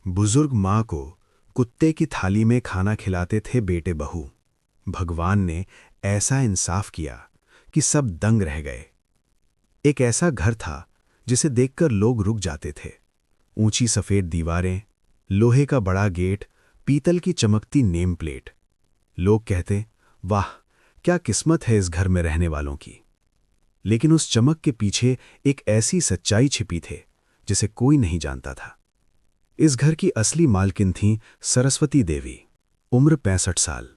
बुजुर्ग माँ को कुत्ते की थाली में खाना खिलाते थे बेटे बहू। भगवान ने ऐसा इंसाफ किया कि सब दंग रह गए। एक ऐसा घर था जिसे देखकर लोग रुक जाते थे। ऊंची सफेद दीवारें, लोहे का बड़ा गेट, पीतल की चमकती नेम प्लेट। लोग कहते, वाह, क्या किस्मत है इस घर में रहने वालों की। लेकिन उस चमक के पीछे एक ऐसी सच्चाई छिपी थी जिसे कोई नहीं जानता था। इस घर की असली मालकिन थीं सरस्वती देवी। उम्र 65 साल।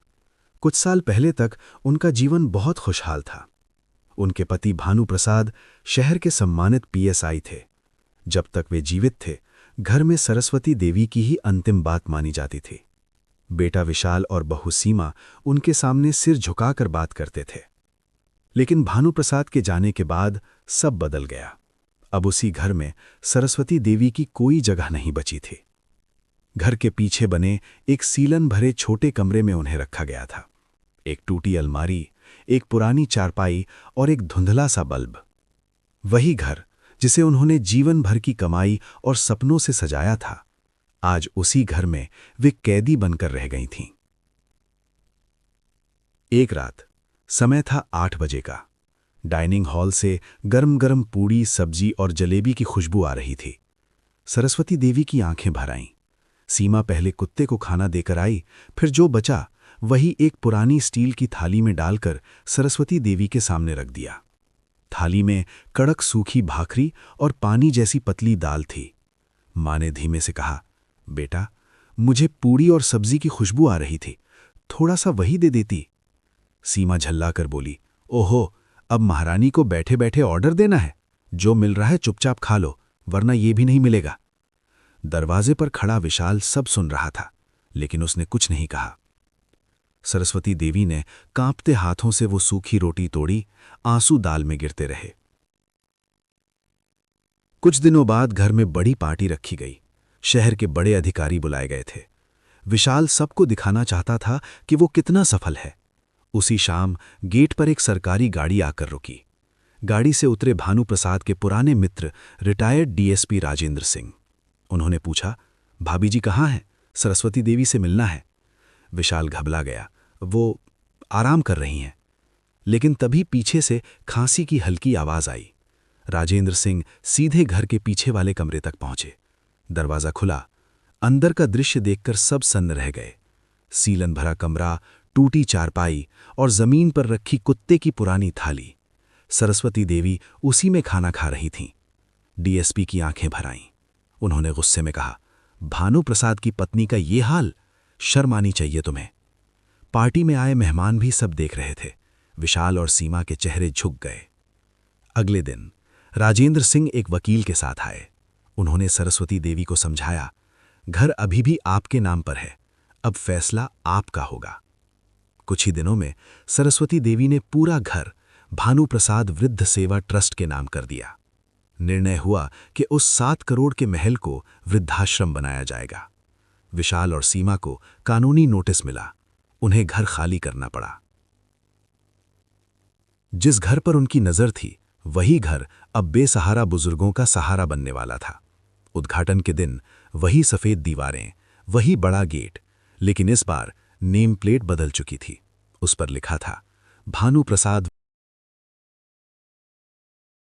कुछ साल पहले तक उनका जीवन बहुत खुशहाल था। उनके पति भानु प्रसाद शहर के सम्मानित पीएसआई थे। जब तक वे जीवित थे, घर में सरस्वती देवी की ही अंतिम बात मानी जाती थी। बेटा विशाल और बहू सीमा उनके सामने सिर झुकाकर बात करते थे। लेकिन भानु प्रसाद के जाने के बाद सब बदल गया। अब उसी घर में सरस्वती देवी की कोई जगह नहीं बची थी। घर के पीछे बने एक सीलन भरे छोटे कमरे में उन्हें रखा गया था। एक टूटी अलमारी, एक पुरानी चारपाई और एक धुंधला सा बल्ब। वही घर जिसे उन्होंने जीवन भर की कमाई और सपनों से सजाया था, आज उसी घर में वे कैदी बनकर रह गई थीं। एक रात, समय था 8 बजे का। डाइनिंग हॉल से गरम गरम पूड़ी, सब्जी और जलेबी की खुशबू आ रही थी। सरस्वती देवी की आंखें भर आईं। सीमा पहले कुत्ते को खाना देकर आई, फिर जो बचा वही एक पुरानी स्टील की थाली में डालकर सरस्वती देवी के सामने रख दिया। थाली में कड़क सूखी भाखरी और पानी जैसी पतली दाल थी। माँ ने धीमे से कहा, बेटा, मुझे पूड़ी और सब्जी की खुशबू आ रही थी, थोड़ा सा वही दे देती। सीमा झल्लाकर बोली, ओहो, अब महारानी को बैठे बैठे ऑर्डर देना है? जो मिल रहा है चुपचाप खा लो, वरना ये भी नहीं मिलेगा। दरवाजे पर खड़ा विशाल सब सुन रहा था, लेकिन उसने कुछ नहीं कहा। सरस्वती देवी ने कांपते हाथों से वो सूखी रोटी तोड़ी, आंसू दाल में गिरते रहे। कुछ दिनों बाद घर में बड़ी पार्टी रखी गई। शहर के बड़े अधिकारी बुलाए गए थे। विशाल सबको दिखाना चाहता था कि वो कितना सफल है। उसी शाम गेट पर एक सरकारी गाड़ी आकर रुकी। गाड़ी से उतरे भानु प्रसाद के पुराने मित्र रिटायर्ड डीएसपी राजेंद्र सिंह। उन्होंने पूछा, भाभी जी कहाँ हैं? सरस्वती देवी से मिलना है। विशाल घबरा गया। वो आराम कर रही हैं। लेकिन तभी पीछे से खांसी की हल्की आवाज आई। राजेंद्र सिंह सीधे घर के पीछे वाले कमरे तक पहुंचे। दरवाजा खुला। अंदर का दृश्य देखकर सब सन्न रह गए। सीलन भरा कमरा, टूटी चारपाई और जमीन पर रखी कुत्ते की पुरानी थाली। सरस्वती देवी उसी में खाना खा रही थीं। डीएसपी की आंखें भर आईं। उन्होंने गुस्से में कहा, भानु प्रसाद की पत्नी का ये हाल, शर्म आनी चाहिए तुम्हें। पार्टी में आए मेहमान भी सब देख रहे थे। विशाल और सीमा के चेहरे झुक गए। अगले दिन राजेंद्र सिंह एक वकील के साथ आए। उन्होंने सरस्वती देवी को समझाया, घर अभी भी आपके नाम पर है, अब फैसला आपका होगा। कुछ ही दिनों में सरस्वती देवी ने पूरा घर भानु प्रसाद वृद्ध सेवा ट्रस्ट के नाम कर दिया। निर्णय हुआ कि उस 7 करोड़ के महल को वृद्धाश्रम बनाया जाएगा। विशाल और सीमा को कानूनी नोटिस मिला। उन्हें घर खाली करना पड़ा। जिस घर पर उनकी नजर थी, वही घर अब बेसहारा बुजुर्गों का सहारा बनने वाला था। उद्घाटन के दिन वही सफेद दीवारें, वही बड़ा गेट, लेकिन इस बार नेम प्लेट बदल चुकी थी। उस पर लिखा था, भानु प्रसाद